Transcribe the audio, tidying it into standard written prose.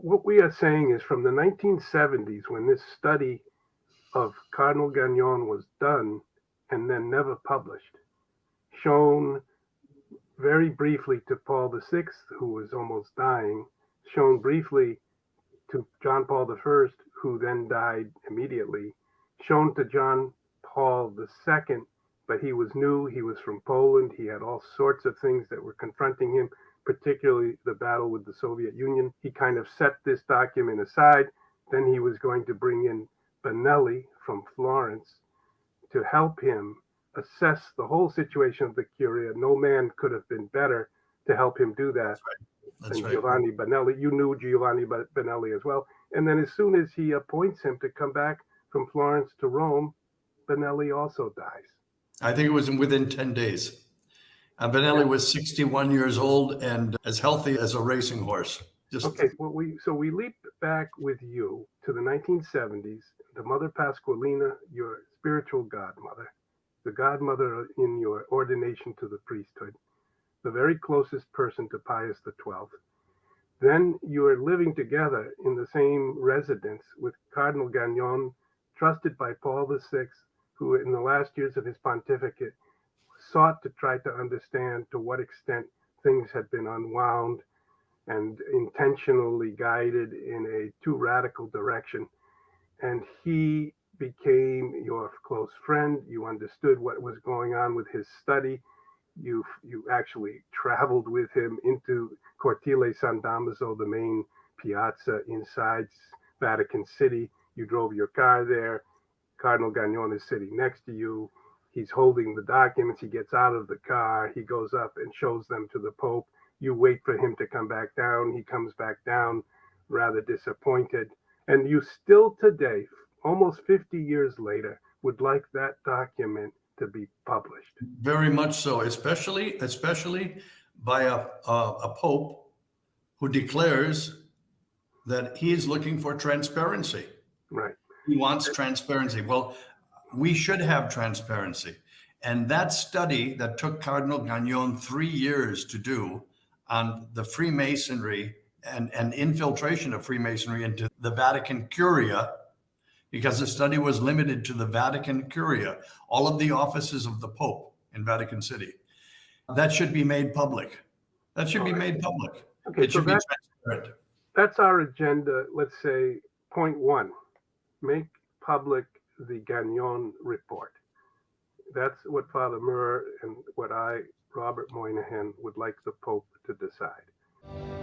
What we are saying is from the 1970s, when this study of Cardinal Gagnon was done and then never published, shown very briefly to Paul VI, who was almost dying, shown briefly to John Paul I, who then died immediately, shown to John Paul II, but he was new, he was from Poland, he had all sorts of things that were confronting him, particularly the battle with the Soviet Union. He kind of set this document aside. Then he was going to bring in Benelli from Florence to help him assess the whole situation of the Curia. No man could have been better to help him do that That's than right. Giovanni Benelli. You knew Giovanni Benelli as well. And then as soon as he appoints him to come back from Florence to Rome, Benelli also dies. I think it was within 10 days. Benelli was 61 years old and as healthy as a racing horse. Okay, well, we leap back with you to the 1970s. The Mother Pasqualina, your spiritual godmother, the godmother in your ordination to the priesthood, the very closest person to Pius XII. Then you are living together in the same residence with Cardinal Gagnon, trusted by Paul VI, who in the last years of his pontificate sought to try to understand to what extent things had been unwound and intentionally guided in a too radical direction. And he became your close friend. You understood what was going on with his study. You actually traveled with him into Cortile San Damaso, the main piazza inside Vatican City. You drove your car there. Cardinal Gagnon is sitting next to you. He's holding the documents. He gets out of the car. He goes up and shows them to the Pope. You wait for him to come back down. He comes back down rather disappointed. And you still today, almost 50 years later, would like that document to be published. Very much so, especially by a pope who declares that he is looking for transparency. Right. He wants transparency. Well, we should have transparency. And that study that took Cardinal Gagnon 3 years to do on the Freemasonry and infiltration of Freemasonry into the Vatican Curia, because the study was limited to the Vatican Curia, all of the offices of the Pope in Vatican City. That should be made public. That should be made public. Okay, It should be transparent. That's our agenda. Let's say point one, make public the Gagnon report. That's what Father Murr and what I, Robert Moynihan, would like the Pope to decide.